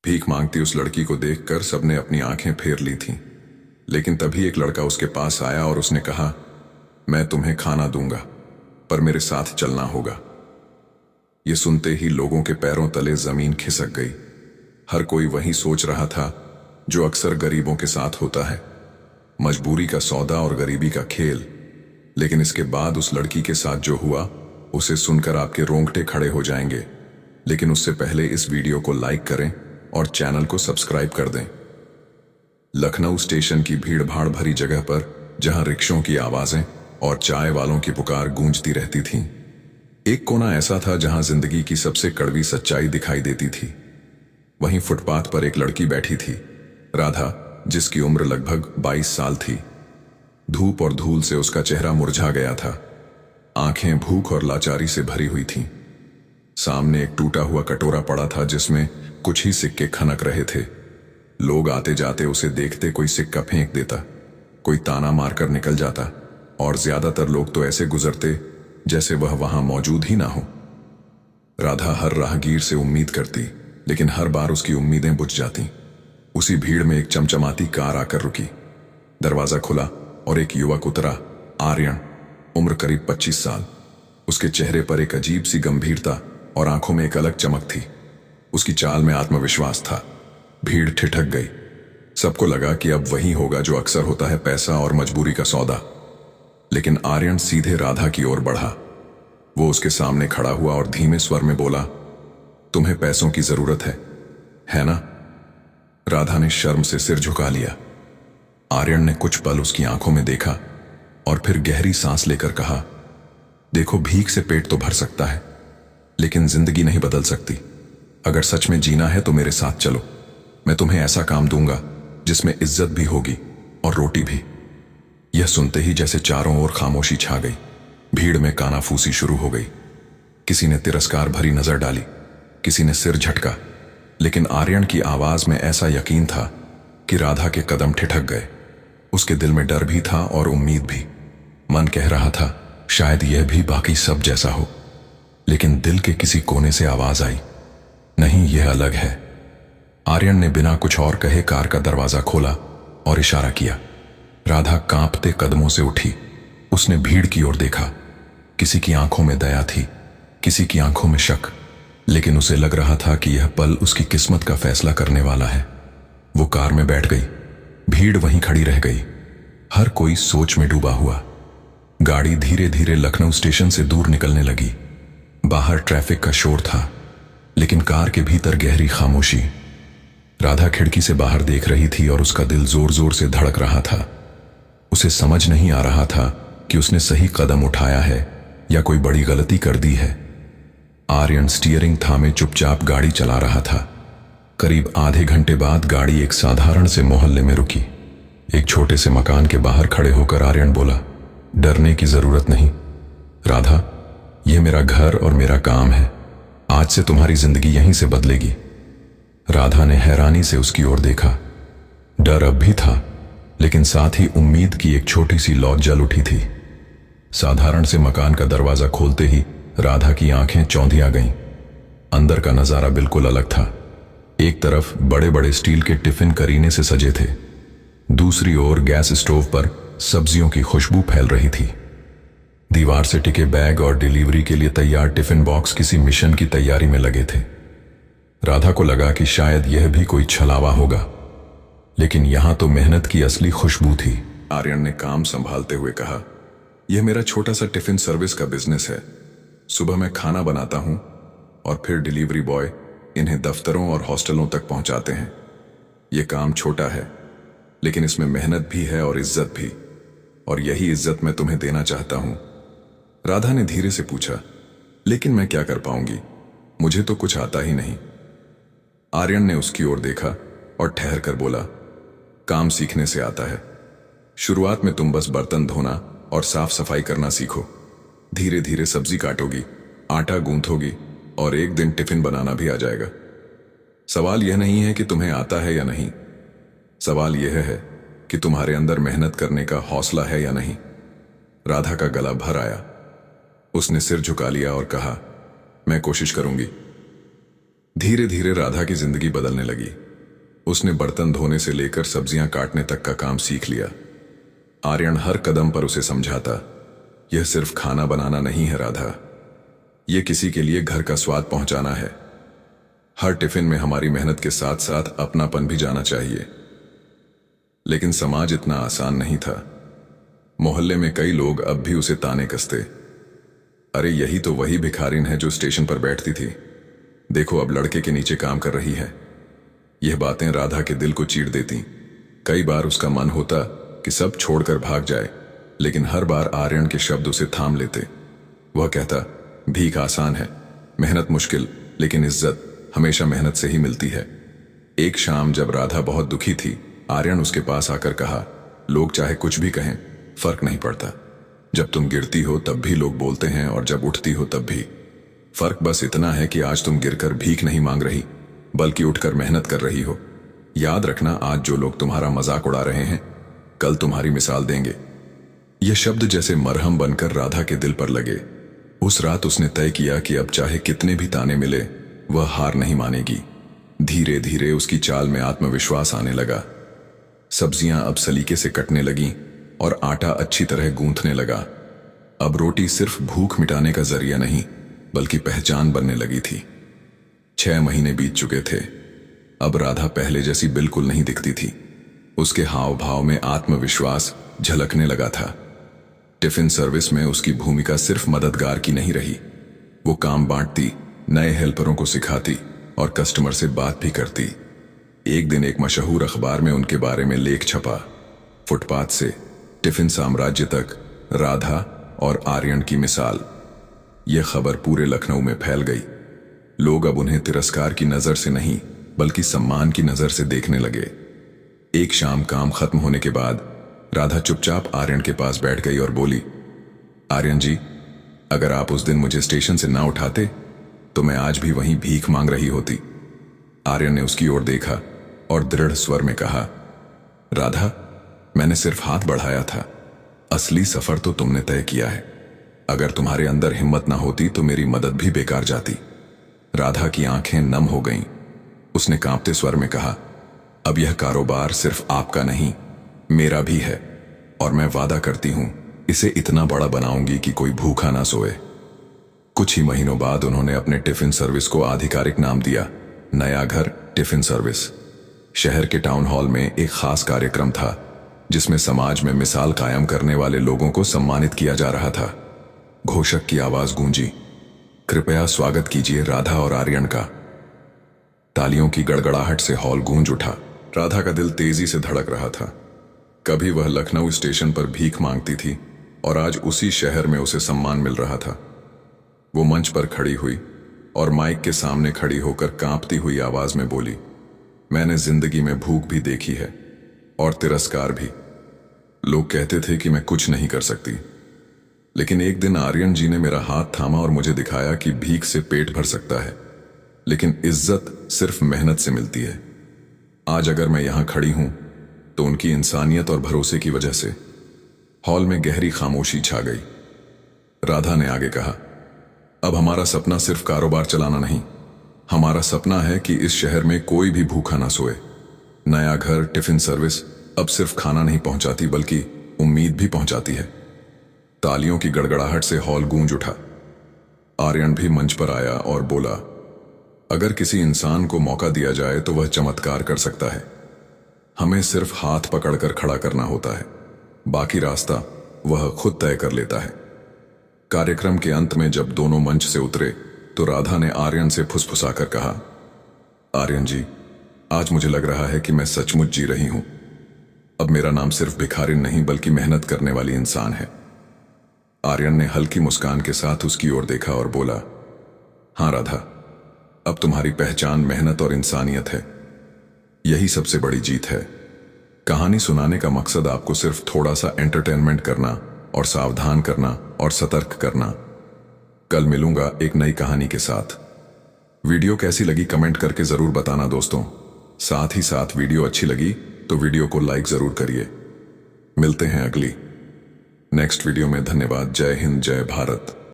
भीख मांगती उस लड़की को देखकर सबने अपनी आंखें फेर ली थीं। लेकिन तभी एक लड़का उसके पास आया और उसने कहा, मैं तुम्हें खाना दूंगा, पर मेरे साथ चलना होगा। ये सुनते ही लोगों के पैरों तले जमीन खिसक गई। हर कोई वही सोच रहा था जो अक्सर गरीबों के साथ होता है, मजबूरी का सौदा और गरीबी का खेल। लेकिन इसके बाद उस लड़की के साथ जो हुआ, उसे सुनकर आपके रोंगटे खड़े हो जाएंगे। लेकिन उससे पहले इस वीडियो को लाइक करें और चैनल को सब्सक्राइब कर दें। लखनऊ स्टेशन की भीड़ भाड़ भरी जगह पर, जहां रिक्शों की आवाजें और चाय वालों की पुकार गूंजती रहती थीं, एक कोना ऐसा था जहां जिंदगी की सबसे कड़वी सच्चाई दिखाई देती थी। वहीं फुटपाथ पर एक लड़की बैठी थी, राधा, जिसकी उम्र लगभग 22 साल थी। धूप और धूल से उसका चेहरा मुरझा गया था। आंखें भूख और लाचारी से भरी हुई थीं। सामने एक टूटा हुआ कटोरा पड़ा था जिसमें कुछ ही सिक्के खनक रहे थे। लोग आते जाते उसे देखते कोई सिक्का फेंक देता, कोई ताना मारकर निकल जाता, और ज्यादातर लोग तो ऐसे गुजरते जैसे वह वहां मौजूद ही ना हो। राधा हर राहगीर से उम्मीद करती, लेकिन हर बार उसकी उम्मीदें बुझ जाती। उसी भीड़ में एक चमचमाती कार आकर रुकी। दरवाजा खुला और एक युवक उतरा, आर्यन, उम्र करीब 25 साल। उसके चेहरे पर एक अजीब सी गंभीरता और आंखों में एक अलग चमक थी। उसकी चाल में आत्मविश्वास था। भीड़ ठिठक गई। सबको लगा कि अब वही होगा जो अक्सर होता है, पैसा और मजबूरी का सौदा। लेकिन आर्यन सीधे राधा की ओर बढ़ा। वो उसके सामने खड़ा हुआ और धीमे स्वर में बोला, तुम्हें पैसों की जरूरत है ना? राधा ने शर्म से सिर झुका लिया। आर्यन ने कुछ पल उसकी आंखों में देखा और फिर गहरी सांस लेकर कहा, देखो, भीख से पेट तो भर सकता है, लेकिन जिंदगी नहीं बदल सकती। अगर सच में जीना है तो मेरे साथ चलो। मैं तुम्हें ऐसा काम दूंगा जिसमें इज्जत भी होगी और रोटी भी। यह सुनते ही जैसे चारों ओर खामोशी छा गई। भीड़ में कानाफूसी शुरू हो गई। किसी ने तिरस्कार भरी नजर डाली, किसी ने सिर झटका, लेकिन आर्यन की आवाज में ऐसा यकीन था कि राधा के कदम ठिठक गए। उसके दिल में डर भी था और उम्मीद भी। मन कह रहा था, शायद यह भी बाकी सब जैसा हो। लेकिन दिल के किसी कोने से आवाज आई, नहीं, यह अलग है। आर्यन ने बिना कुछ और कहे कार का दरवाजा खोला और इशारा किया। राधा कांपते कदमों से उठी। उसने भीड़ की ओर देखा। किसी की आंखों में दया थी, किसी की आंखों में शक, लेकिन उसे लग रहा था कि यह पल उसकी किस्मत का फैसला करने वाला है। वो कार में बैठ गई। भीड़ वहीं खड़ी रह गई, हर कोई सोच में डूबा हुआ। गाड़ी धीरे धीरे लखनऊ स्टेशन से दूर निकलने लगी। बाहर ट्रैफिक का शोर था, लेकिन कार के भीतर गहरी खामोशी। राधा खिड़की से बाहर देख रही थी और उसका दिल जोर जोर से धड़क रहा था। उसे समझ नहीं आ रहा था कि उसने सही कदम उठाया है या कोई बड़ी गलती कर दी है। आर्यन स्टीयरिंग थामे चुपचाप गाड़ी चला रहा था। करीब आधे घंटे बाद गाड़ी एक साधारण से मोहल्ले में रुकी। एक छोटे से मकान के बाहर खड़े होकर आर्यन बोला, डरने की जरूरत नहीं राधा, यह मेरा घर और मेरा काम है। आज से तुम्हारी जिंदगी यहीं से बदलेगी। राधा ने हैरानी से उसकी ओर देखा। डर अब भी था, लेकिन साथ ही उम्मीद की एक छोटी सी लौ जल उठी थी। साधारण से मकान का दरवाजा खोलते ही राधा की आंखें चौंधिया गईं। अंदर का नजारा बिल्कुल अलग था। एक तरफ बड़े बड़े स्टील के टिफिन करीने से सजे थे, दूसरी ओर गैस स्टोव पर सब्जियों की खुशबू फैल रही थी। दीवार से टिके बैग और डिलीवरी के लिए तैयार टिफिन बॉक्स किसी मिशन की तैयारी में लगे थे। राधा को लगा कि शायद यह भी कोई छलावा होगा, लेकिन यहां तो मेहनत की असली खुशबू थी। आर्यन ने काम संभालते हुए कहा, यह मेरा छोटा सा टिफिन सर्विस का बिजनेस है। सुबह मैं खाना बनाता हूं और फिर डिलीवरी बॉय इन्हें दफ्तरों और हॉस्टलों तक पहुंचाते हैं। यह काम छोटा है, लेकिन इसमें मेहनत भी है और इज्जत भी, और यही इज्जत मैं तुम्हें देना चाहता हूं। राधा ने धीरे से पूछा, लेकिन मैं क्या कर पाऊंगी? मुझे तो कुछ आता ही नहीं। आर्यन ने उसकी ओर देखा और ठहर कर बोला, काम सीखने से आता है। शुरुआत में तुम बस बर्तन धोना और साफ सफाई करना सीखो। धीरे धीरे सब्जी काटोगी, आटा गूंथोगी और एक दिन टिफिन बनाना भी आ जाएगा। सवाल यह नहीं है कि तुम्हें आता है या नहीं, सवाल यह है कि तुम्हारे अंदर मेहनत करने का हौसला है या नहीं। राधा का गला भर आया। उसने सिर झुका लिया और कहा, मैं कोशिश करूंगी। धीरे धीरे राधा की जिंदगी बदलने लगी। उसने बर्तन धोने से लेकर सब्जियां काटने तक का काम सीख लिया। आर्यन हर कदम पर उसे समझाता, यह सिर्फ खाना बनाना नहीं है राधा, यह किसी के लिए घर का स्वाद पहुंचाना है। हर टिफिन में हमारी मेहनत के साथ साथ अपनापन भी जाना चाहिए। लेकिन समाज इतना आसान नहीं था। मोहल्ले में कई लोग अब भी उसे ताने कसते, अरे यही तो वही भिखारिन है जो स्टेशन पर बैठती थी, देखो अब लड़के के नीचे काम कर रही है। यह बातें राधा के दिल को चीर देती। कई बार उसका मन होता कि सब छोड़कर भाग जाए, लेकिन हर बार आर्यन के शब्द उसे थाम लेते। वह कहता, भीख आसान है, मेहनत मुश्किल, लेकिन इज्जत हमेशा मेहनत से ही मिलती है। एक शाम जब राधा बहुत दुखी थी, आर्यन उसके पास आकर कहा, लोग चाहे कुछ भी कहें, फर्क नहीं पड़ता। जब तुम गिरती हो तब भी लोग बोलते हैं और जब उठती हो तब भी। फर्क बस इतना है कि आज तुम गिरकर भीख नहीं मांग रही, बल्कि उठकर मेहनत कर रही हो। याद रखना, आज जो लोग तुम्हारा मजाक उड़ा रहे हैं, कल तुम्हारी मिसाल देंगे। ये शब्द जैसे मरहम बनकर राधा के दिल पर लगे। उस रात उसने तय किया कि अब चाहे कितने भी ताने मिले, वह हार नहीं मानेगी। धीरे धीरे उसकी चाल में आत्मविश्वास आने लगा। सब्जियां अब सलीके से कटने लगीं और आटा अच्छी तरह गूंथने लगा। अब रोटी सिर्फ भूख मिटाने का जरिया नहीं, बल्कि पहचान बनने लगी थी। 6 महीने बीत चुके थे। अब राधा पहले जैसी बिल्कुल नहीं दिखती थी। उसके हाव भाव में आत्मविश्वास झलकने लगा था। टिफिन सर्विस में उसकी भूमिका सिर्फ मददगार की नहीं रही। वो काम बांटती, नए हेल्परों को सिखाती और कस्टमर से बात भी करती। एक दिन एक मशहूर अखबार में उनके बारे में लेख छपा। फुटपाथ से टिफिन साम्राज्य तक, राधा और आर्यन की मिसाल। यह खबर पूरे लखनऊ में फैल गई। लोग अब उन्हें तिरस्कार की नजर से नहीं, बल्कि सम्मान की नजर से देखने लगे। एक शाम काम खत्म होने के बाद राधा चुपचाप आर्यन के पास बैठ गई और बोली, आर्यन जी, अगर आप उस दिन मुझे स्टेशन से ना उठाते तो मैं आज भी वहीं भीख मांग रही होती। आर्यन ने उसकी ओर देखा और दृढ़ स्वर में कहा, राधा, मैंने सिर्फ हाथ बढ़ाया था, असली सफर तो तुमने तय किया है। अगर तुम्हारे अंदर हिम्मत ना होती तो मेरी मदद भी बेकार जाती। राधा की आंखें नम हो गईं। उसने कांपते स्वर में कहा, अब यह कारोबार सिर्फ आपका नहीं, मेरा भी है, और मैं वादा करती हूं इसे इतना बड़ा बनाऊंगी कि कोई भूखा ना सोए। कुछ ही महीनों बाद उन्होंने अपने टिफिन सर्विस को आधिकारिक नाम दिया, नया घर टिफिन सर्विस। शहर के टाउन हॉल में एक खास कार्यक्रम था, जिसमें समाज में मिसाल कायम करने वाले लोगों को सम्मानित किया जा रहा था। घोषक की आवाज गूंजी, कृपया स्वागत कीजिए राधा और आर्यन का। तालियों की गड़गड़ाहट से हॉल गूंज उठा। राधा का दिल तेजी से धड़क रहा था। कभी वह लखनऊ स्टेशन पर भीख मांगती थी और आज उसी शहर में उसे सम्मान मिल रहा था। वो मंच पर खड़ी हुई और माइक के सामने खड़ी होकर कांपती हुई आवाज में बोली, मैंने जिंदगी में भूख भी देखी है और तिरस्कार भी। लोग कहते थे कि मैं कुछ नहीं कर सकती, लेकिन एक दिन आर्यन जी ने मेरा हाथ थामा और मुझे दिखाया कि भीख से पेट भर सकता है, लेकिन इज्जत सिर्फ मेहनत से मिलती है। आज अगर मैं यहां खड़ी हूं तो उनकी इंसानियत और भरोसे की वजह से। हॉल में गहरी खामोशी छा गई। राधा ने आगे कहा, अब हमारा सपना सिर्फ कारोबार चलाना नहीं, हमारा सपना है कि इस शहर में कोई भी भूखा ना सोए। नया घर टिफिन सर्विस अब सिर्फ खाना नहीं पहुंचाती, बल्कि उम्मीद भी पहुंचाती है। तालियों की गड़गड़ाहट से हॉल गूंज उठा। आर्यन भी मंच पर आया और बोला, अगर किसी इंसान को मौका दिया जाए तो वह चमत्कार कर सकता है। हमें सिर्फ हाथ पकड़कर खड़ा करना होता है, बाकी रास्ता वह खुद तय कर लेता है। कार्यक्रम के अंत में जब दोनों मंच से उतरे तो राधा ने आर्यन से फुसफुसाकर कहा, आर्यन जी, आज मुझे लग रहा है कि मैं सचमुच जी रही हूं। अब मेरा नाम सिर्फ भिखारिन नहीं, बल्कि मेहनत करने वाली इंसान है। आर्यन ने हल्की मुस्कान के साथ उसकी ओर देखा और बोला, हां राधा, अब तुम्हारी पहचान मेहनत और इंसानियत है। यही सबसे बड़ी जीत है। कहानी सुनाने का मकसद आपको सिर्फ थोड़ा सा एंटरटेनमेंट करना और सावधान करना और सतर्क करना। कल मिलूंगा एक नई कहानी के साथ। वीडियो कैसी लगी कमेंट करके जरूर बताना दोस्तों। साथ ही साथ वीडियो अच्छी लगी तो वीडियो को लाइक जरूर करिए। मिलते हैं अगली नेक्स्ट वीडियो में। धन्यवाद। जय हिंद, जय भारत।